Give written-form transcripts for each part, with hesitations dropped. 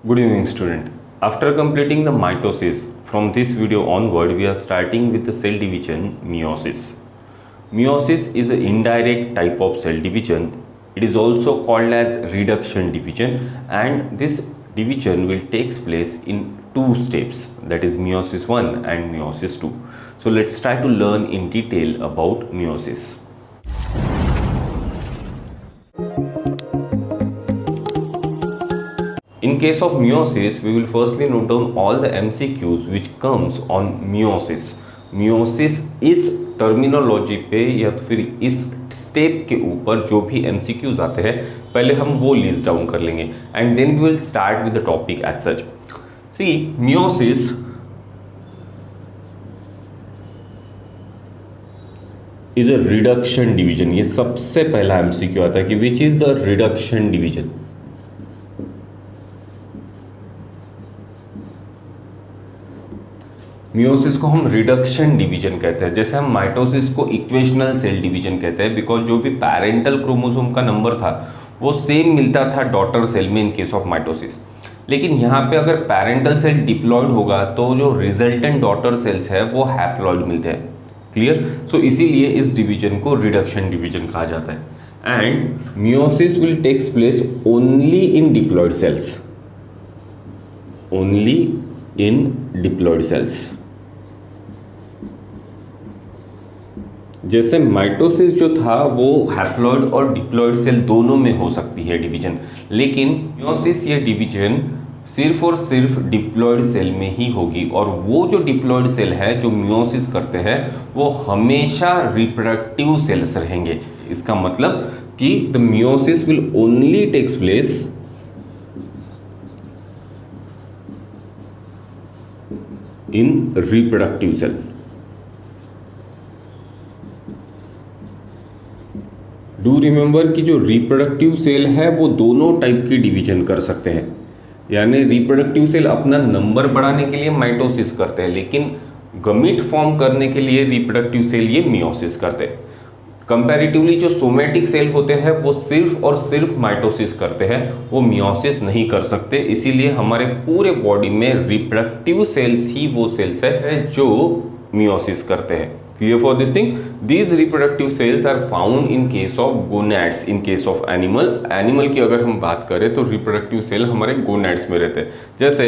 Good evening, student. After completing the mitosis, from this video onward, we are starting with the cell division meiosis. Meiosis is an indirect type of cell division. It is also called as reduction division, and this division will take place in two steps, that is meiosis 1 and meiosis 2. So let's try to learn in detail about meiosis. In case of meiosis, we will firstly note down all the MCQs which comes on meiosis. meiosis इस terminology पे या तो फिर इस step के ऊपर जो भी MCQs आते हैं पहले हम वो लिस्ट डाउन कर लेंगे and then we will start with the topic as such. See meiosis is a reduction division. ये सबसे पहला MCQ आता है कि which is the reduction division. Meiosis को हम रिडक्शन डिवीजन कहते हैं, जैसे हम माइटोसिस को इक्वेशनल सेल डिवीजन कहते हैं, बिकॉज जो भी पैरेंटल क्रोमोसोम का नंबर था वो सेम मिलता था डॉटर सेल में इन केस ऑफ माइटोसिस. लेकिन यहाँ पे अगर पैरेंटल सेल डिप्लॉयड होगा तो जो रिजल्टेंट डॉटर सेल्स है वो हैप्लॉयड मिलते हैं. क्लियर. सो इसीलिए इस डिवीजन को रिडक्शन डिवीजन कहा जाता है. And meiosis will takes place only in diploid cells. Only in diploid cells. जैसे माइटोसिस जो था वो हैप्लॉयड और डिप्लॉयड सेल दोनों में हो सकती है डिवीजन, लेकिन मियोसिस ये डिवीजन सिर्फ और सिर्फ डिप्लॉयड सेल में ही होगी. और वो जो डिप्लॉयड सेल है जो मियोसिस करते हैं वो हमेशा रिप्रोडक्टिव सेल्स रहेंगे. इसका मतलब कि the meiosis will only takes place in reproductive cell. Do remember कि जो रिप्रोडक्टिव सेल है वो दोनों टाइप की डिवीजन कर सकते हैं. यानी रिप्रोडक्टिव सेल अपना नंबर बढ़ाने के लिए माइटोसिस करते हैं, लेकिन गमीट फॉर्म करने के लिए रिप्रोडक्टिव सेल ये मियोसिस करते हैं. कंपैरेटिवली जो सोमैटिक सेल होते हैं वो सिर्फ और सिर्फ माइटोसिस करते हैं, वो मियोसिस नहीं कर सकते. इसीलिए हमारे पूरे बॉडी में रिप्रोडक्टिव सेल्स ही वो सेल्स है जो मियोसिस करते हैं. Clear for this thing? These reproductive cells are found in case of gonads. In case of animal की अगर हम बात करें तो reproductive cell हमारे gonads में रहते हैं. जैसे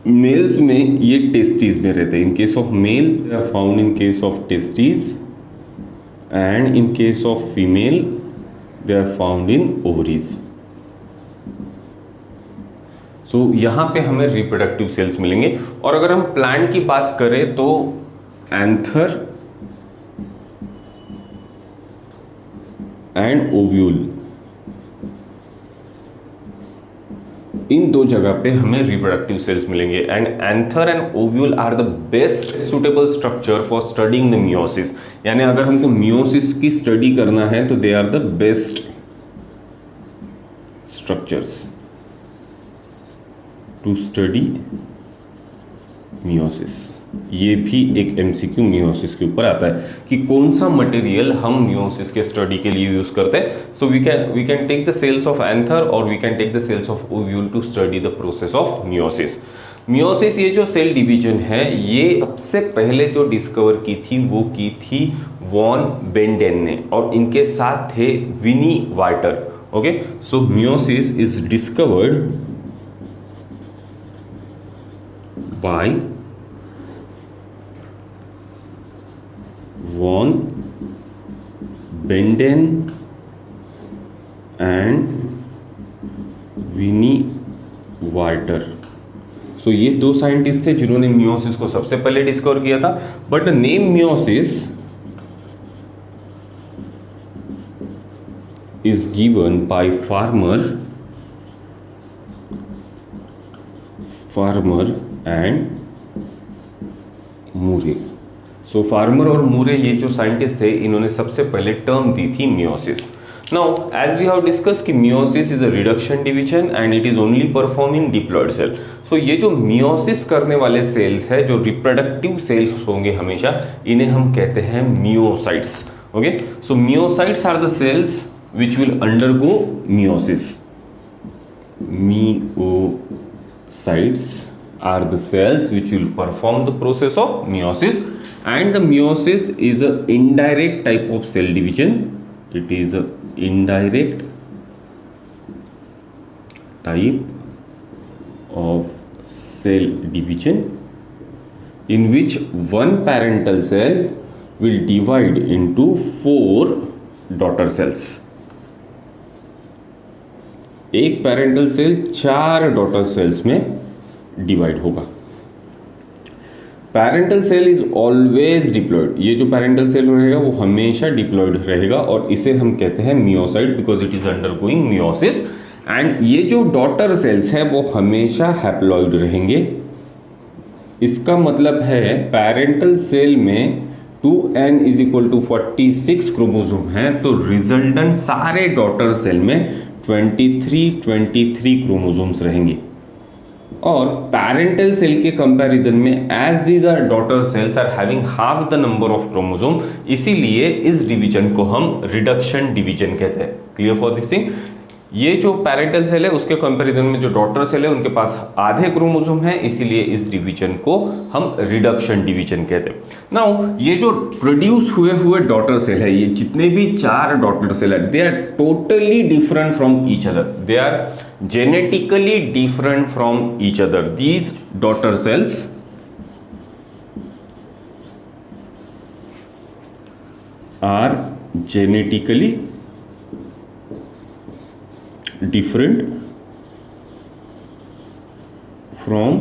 मेल्स में ये टेस्टिस में रहते हैं. In case of male they are found in case of testes and in case of female they are found in ovaries. So यहाँ पे हमें reproductive cells मिलेंगे. और अगर हम प्लांट की बात करें तो एंथर एंड ओव्यूल, इन दो जगह पे हमें रिप्रोडक्टिव सेल्स मिलेंगे. And anther and ovule are the best suitable structure for studying the meiosis. यानी अगर हमको मियोसिस की स्टडी करना है तो they are the best structures to study meiosis. ये भी एक MCQ मियोसिस के ऊपर आता है कि कौन सा मटेरियल हम मियोसिस के स्टडी के लिए यूज करते हैं. So we can take the cells of anther और we can take the cells of ovule to study the process of meiosis. Meiosis ये जो सेल डिवीजन है ये सबसे पहले जो डिस्कवर की थी वो की थी वॉन बेंडेन ने, और इनके साथ थे Winiwarter. Okay. So meiosis is discovered by van Beneden and Winiwarter. So ये दो साइंटिस्ट थे जिन्होंने मियोसिस को सबसे पहले डिस्कवर किया था. But name meiosis is given by farmer and Moore. So farmer और मूरे ये जो साइंटिस्ट थे इन्होंने सबसे पहले टर्म दी थी meiosis. Now as we have discuss कि meiosis is a reduction division and it is only perform in diploid cell. So ये जो मियोसिस करने वाले सेल्स है जो रिप्रोडक्टिव सेल्स होंगे हमेशा, इन्हें हम कहते हैं meiocytes. Okay. So meiocytes are the cells which will undergo meiosis. Meiocytes are the cells which will perform the process of meiosis, and the meiosis is an indirect type of cell division. It is an indirect type of cell division in which one parental cell will divide into 4 daughter cells. एक parental cell 4 daughter cells में divide होगा. Parental cell is always diploid. ये जो parental cell रहेगा वो हमेशा diploid रहेगा और इसे हम कहते हैं meiocyte because it is undergoing meiosis. And ये जो डॉटर सेल्स हैं वो हमेशा हैप्लॉइड रहेंगे. इसका मतलब है पेरेंटल सेल में 2n is equal to 46 chromosome हैं, तो रिजल्टेंट सारे डॉटर सेल में 23 क्रोमोसोम्स रहेंगे. और पेरेंटल सेल के कंपैरिजन में as these are daughter cells are having half the number of chromosome, इसीलिए इस डिवीजन को हम रिडक्शन डिवीजन कहते हैं. Clear for this thing. ये जो पेरेंटल सेल है उसके कंपैरिजन में जो डॉटर सेल है उनके पास आधे क्रोमोसोम है, इसीलिए इस डिवीजन को हम रिडक्शन डिवीजन कहते हैं. नाउ ये जो प्रोड्यूस हुए डॉटर सेल है, ये जितने भी 4 डॉटर सेल है, they are totally different from each other. They are genetically different from each other. These daughter cells are genetically different from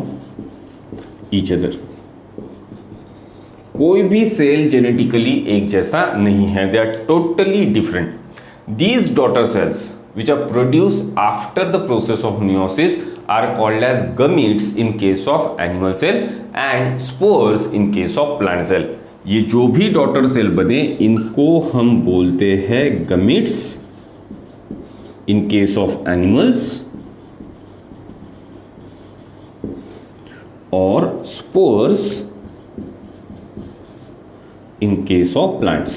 each other. कोई भी सेल जेनेटिकली एक जैसा नहीं है. They are totally different. These daughter cells which are produce after the process of meiosis are called as gametes in case of animal cell and spores in case of plant cell. ये जो भी daughter cell बने इनको हम बोलते हैं gametes in case of animals or spores in case of plants.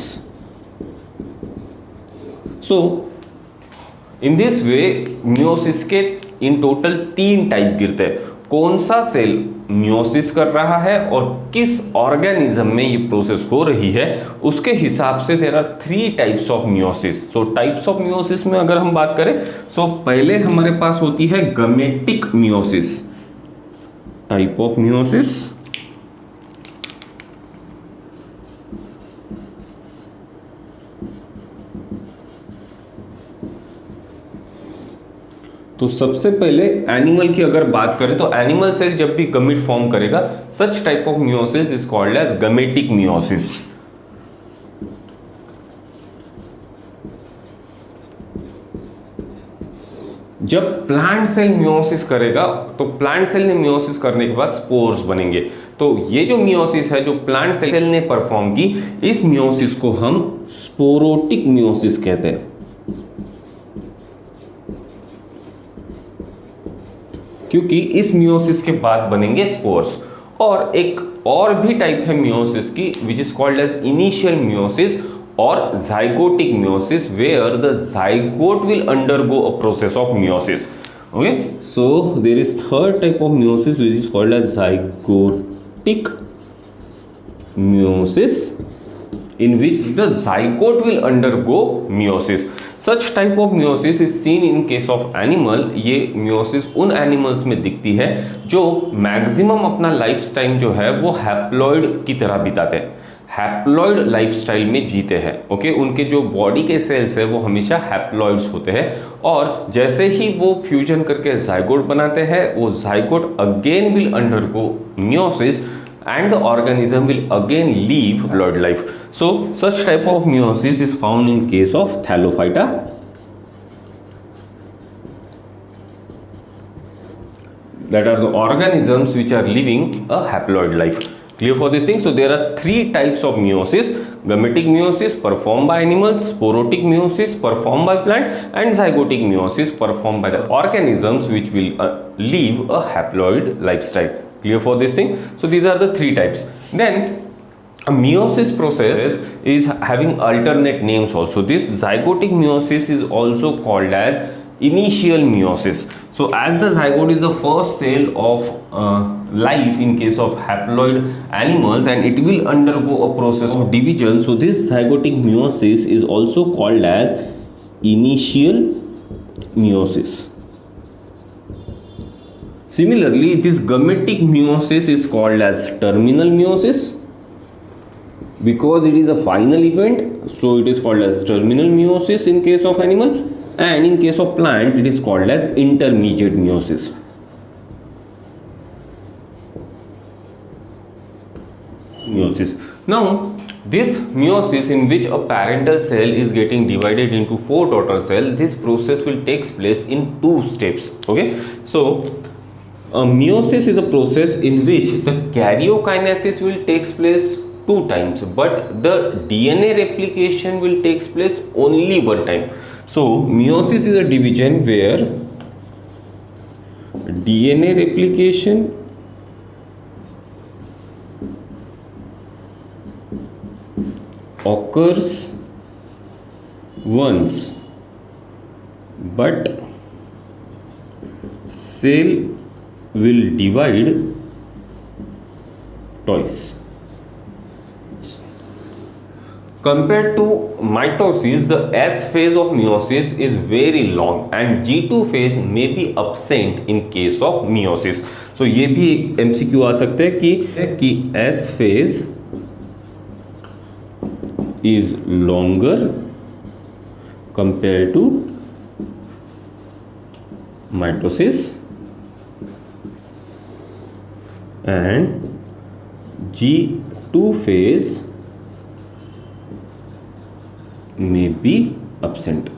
So in this way meiosis के in total 3 type गिरते हैं. कौन सा सेल मियोसिस कर रहा है और किस ऑर्गेनिज्म में ये प्रोसेस हो रही है उसके हिसाब से there are 3 types of meiosis. तो टाइप्स ऑफ मियोसिस में अगर हम बात करें सो पहले हमारे पास होती है गमेटिक मियोसिस. टाइप ऑफ मियोसिस तो सबसे पहले एनिमल की अगर बात करें तो एनिमल सेल जब भी गमेट फॉर्म करेगा such type of meiosis is called as gametic meiosis. जब प्लांट सेल मियोसिस करेगा तो प्लांट सेल ने मियोसिस करने के बाद स्पोर्स बनेंगे. तो ये जो मियोसिस है जो प्लांट सेल ने परफॉर्म की, इस मियोसिस को हम स्पोरोटिक मियोसिस कहते हैं. क्योंकि इस मियोसिस के बाद बनेंगे स्पोर्स. और एक और भी टाइप है मियोसिस की which is called as initial meiosis और zygotic meiosis where the zygote will undergo a process of meiosis. Okay, so there is third type of meiosis which is called as zygotic meiosis in which the zygote will undergo meiosis. Such type of meiosis is seen in case of animal. ये meiosis उन animals में दिखती है जो maximum अपना life time जो है वो हैप्लॉइड की तरह बिताते हैं, हैप्लॉइड लाइफस्टाइल में जीते हैं. ओके, उनके जो बॉडी के सेल्स है वो हमेशा हैप्लॉइड्स होते हैं और जैसे ही वो फ्यूजन करके जाइगोट बनाते हैं वो zygote again will undergo meiosis and the organism will again leave haploid life. So such type of meiosis is found in case of Thallophyta. That are the organisms which are living a haploid life. Clear for this thing? So there are 3 types of meiosis: gametic meiosis performed by animals, sporotic meiosis performed by plant, and zygotic meiosis performed by the organisms which will live a haploid lifestyle. Clear for this thing? So these are the 3 types. Then a meiosis process is having alternate names also. This zygotic meiosis is also called as initial meiosis. So as the zygote is the first cell of life in case of haploid animals, and it will undergo a process of division, so this zygotic meiosis is also called as initial meiosis. Similarly, this gametic meiosis is called as terminal meiosis. Because it is a final event, so it is called as terminal meiosis in case of animal, and in case of plant it is called as intermediate meiosis. Now this meiosis, in which a parental cell is getting divided into 4 daughter cells, this process will take place in 2 steps. Okay, so a meiosis is a process in which the karyokinesis will take place 2 times, but the DNA replication will take place only 1 time. So meiosis is a division where DNA replication occurs once, but cell will divide twice. Compared to mitosis, the S phase of meiosis is very long and G2 phase may be absent in case of meiosis. So ये भी MCQ आ सकते हैं कि S phase is longer compared to mitosis and G2 phase may be absent.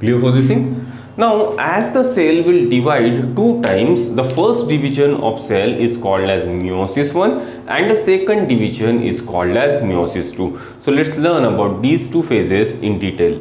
Clear for this thing? Now as the cell will divide 2 times, the first division of cell is called as meiosis 1 and the second division is called as meiosis 2. So let's learn about these 2 phases in detail.